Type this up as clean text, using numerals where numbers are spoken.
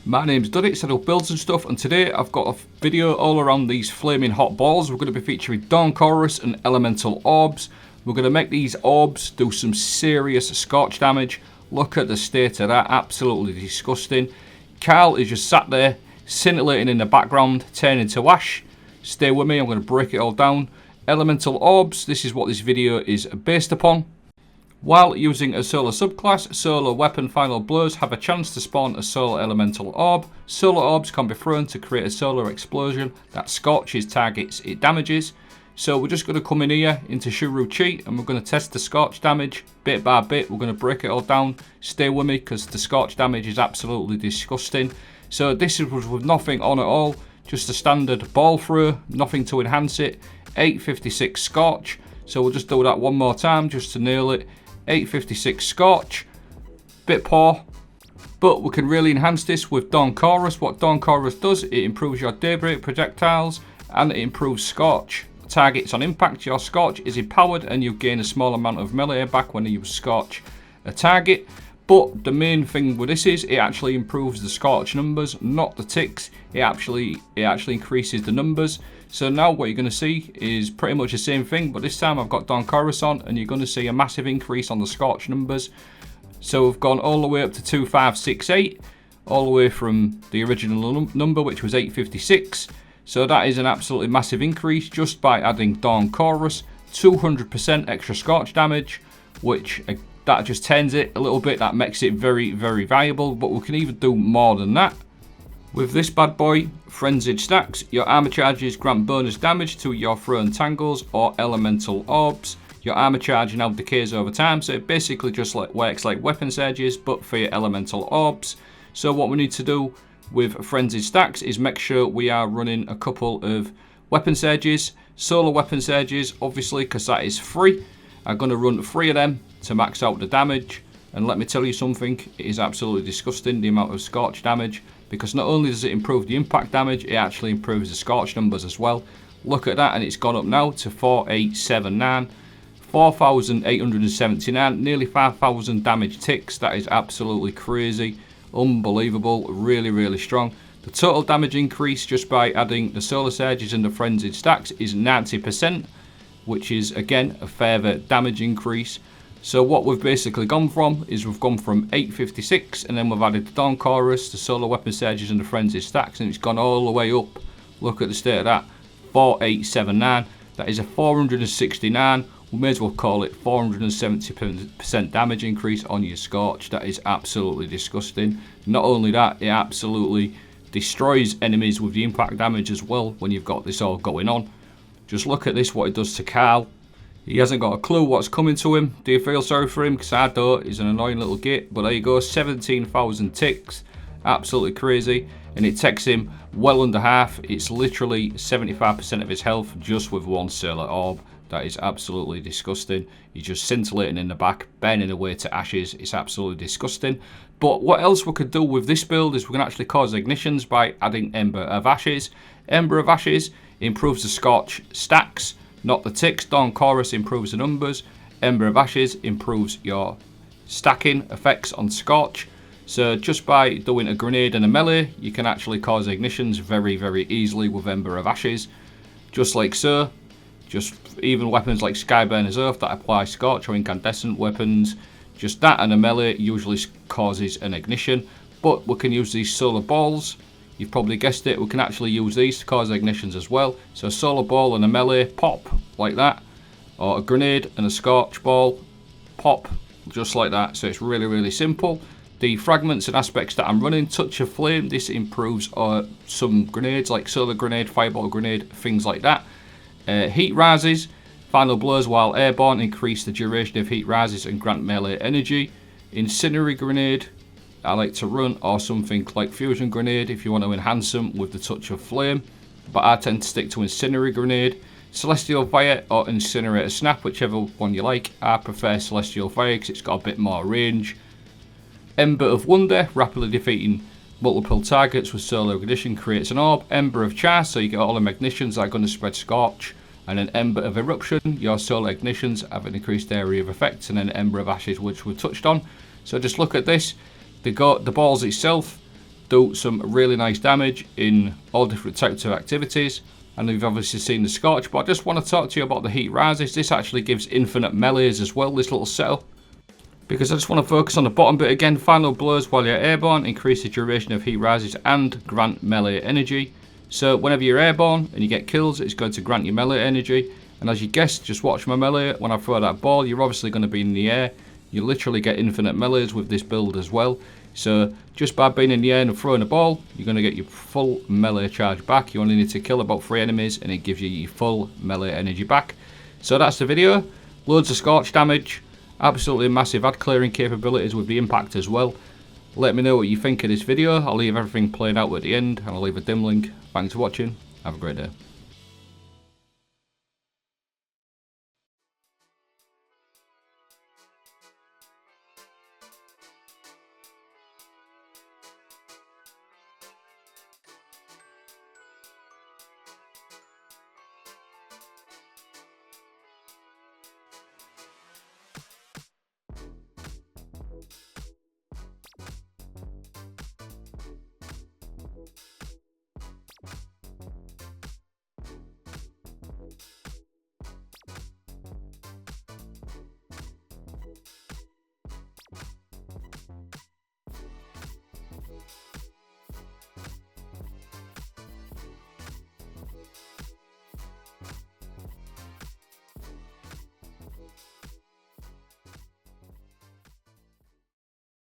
My name's Duddy, set up builds and stuff, and today I've got a video all around these flaming hot balls. We're going to be featuring Dawn Chorus and Elemental Orbs. We're going to make these orbs do some serious scorch damage. Look at the state of that, absolutely disgusting. Carl is just sat there, scintillating in the background, turning to ash. Stay with me, I'm going to break it all down. Elemental Orbs, this is what this video is based upon. While using a solar subclass, solar weapon final blows have a chance to spawn a solar elemental orb. Solar orbs can be thrown to create a solar explosion that scorches targets it damages. So we're just going to come in here into Shuru Cheat and we're going to test the scorch damage bit by bit. We're going to break it all down. Stay with me because the scorch damage is absolutely disgusting. So this was with nothing on at all, just a standard ball throw, nothing to enhance it. 856 Scorch. So we'll just do that one more time just to nail it. 856 Scorch, bit poor, but we can really enhance this with Dawn Chorus. What Dawn Chorus does, it improves your daybreak projectiles and it improves Scorch targets on impact. Your Scorch is empowered and you gain a small amount of melee back when you Scorch a target. But the main thing with this is it actually improves the Scorch numbers, not the ticks. It actually increases the numbers. So now what you're going to see is pretty much the same thing, but this time I've got Dawn Chorus on and you're going to see a massive increase on the Scorch numbers. So we've gone all the way up to 2568, all the way from the original number, which was 856. So that is an absolutely massive increase just by adding Dawn Chorus. 200% extra Scorch damage, which that just turns it a little bit. That makes it very, very valuable, but we can even do more than that. With this bad boy, Frenzied stacks, your armor charges grant bonus damage to your thrown tangles or elemental orbs. Your armor charge now decays over time, so it basically just works like weapon surges, but for your elemental orbs. So what we need to do with Frenzied stacks is make sure we are running a couple of weapon surges. Solar weapon surges, obviously, because that is free. I'm going to run 3 of them to max out the damage. And let me tell you something, it is absolutely disgusting, the amount of Scorch damage. Because not only does it improve the impact damage, it actually improves the Scorch numbers as well. Look at that, and it's gone up now to 4879. 4,879, nearly 5,000 damage ticks. That is absolutely crazy. Unbelievable, really, really strong. The total damage increase just by adding the solar surges and the frenzied stacks is 90%, which is again a further damage increase. So what we've basically gone from is we've gone from 856 and then we've added the Dawn Chorus, the solar weapon surges and the frenzied stacks, and it's gone all the way up. Look at the state of that, 4879. That is a 469. We may as well call it 470% damage increase on your Scorch. That is absolutely disgusting. Not only that, it absolutely destroys enemies with the impact damage as well when you've got this all going on. Just look at this, what it does to Carl. He hasn't got a clue what's coming to him. Do you feel sorry for him? Because I don't. He's an annoying little git. But there you go, 17,000 ticks. Absolutely crazy. And it takes him well under half. It's literally 75% of his health just with one solar orb. That is absolutely disgusting. He's just scintillating in the back, burning away to ashes. It's absolutely disgusting. But what else we could do with this build is we can actually cause ignitions by adding Ember of Ashes. Ember of Ashes improves the Scorch stacks, not the ticks. Dawn Chorus improves the numbers. Ember of Ashes improves your stacking effects on Scorch. So just by doing a grenade and a melee, you can actually cause ignitions very, very easily with Ember of Ashes. Just like so. Just even weapons like Skyburner's Oath that apply Scorch or incandescent weapons. Just that and a melee usually causes an ignition. But we can use these solar balls. You've probably guessed it, we can actually use these to cause ignitions as well. So a solar ball and a melee, pop, like that. Or a grenade and a Scorch ball, pop, just like that. So it's really, really simple. The fragments and aspects that I'm running, Touch of Flame, this improves some grenades like solar grenade, fireball grenade, things like that. Heat rises, final blows while airborne increase the duration of heat rises and grant melee energy. Incendiary grenade, I like to run, or something like fusion grenade if you want to enhance them with the Touch of Flame, but I tend to stick to incendiary grenade. Celestial Fire or Incinerator Snap, whichever one you like. I prefer Celestial Fire because it's got a bit more range. Ember of Wonder, rapidly defeating multiple targets with solar ignition creates an orb. Ember of Char, so you get all the ignitions that are going to spread Scorch. And an Ember of Eruption, your solar ignitions have an increased area of effects. And then Ember of Ashes, which we've touched on. So just look at this. The balls itself do some really nice damage in all different types of activities. And you've obviously seen the Scorch, but I just want to talk to you about the heat rises. This actually gives infinite melees as well, this little setup. Because I just want to focus on the bottom bit again. Final blows while you're airborne increase the duration of heat rises and grant melee energy. So whenever you're airborne and you get kills, it's going to grant you melee energy. And as you guessed, just watch my melee. When I throw that ball, you're obviously going to be in the air. You literally get infinite melees with this build as well. So just by being in the air and throwing a ball, you're going to get your full melee charge back. You only need to kill about 3 enemies and it gives you your full melee energy back. So that's the video. Loads of Scorch damage. Absolutely massive ad clearing capabilities with the impact as well. Let me know what you think of this video. I'll leave everything played out at the end and I'll leave a dim link. Thanks for watching. Have a great day.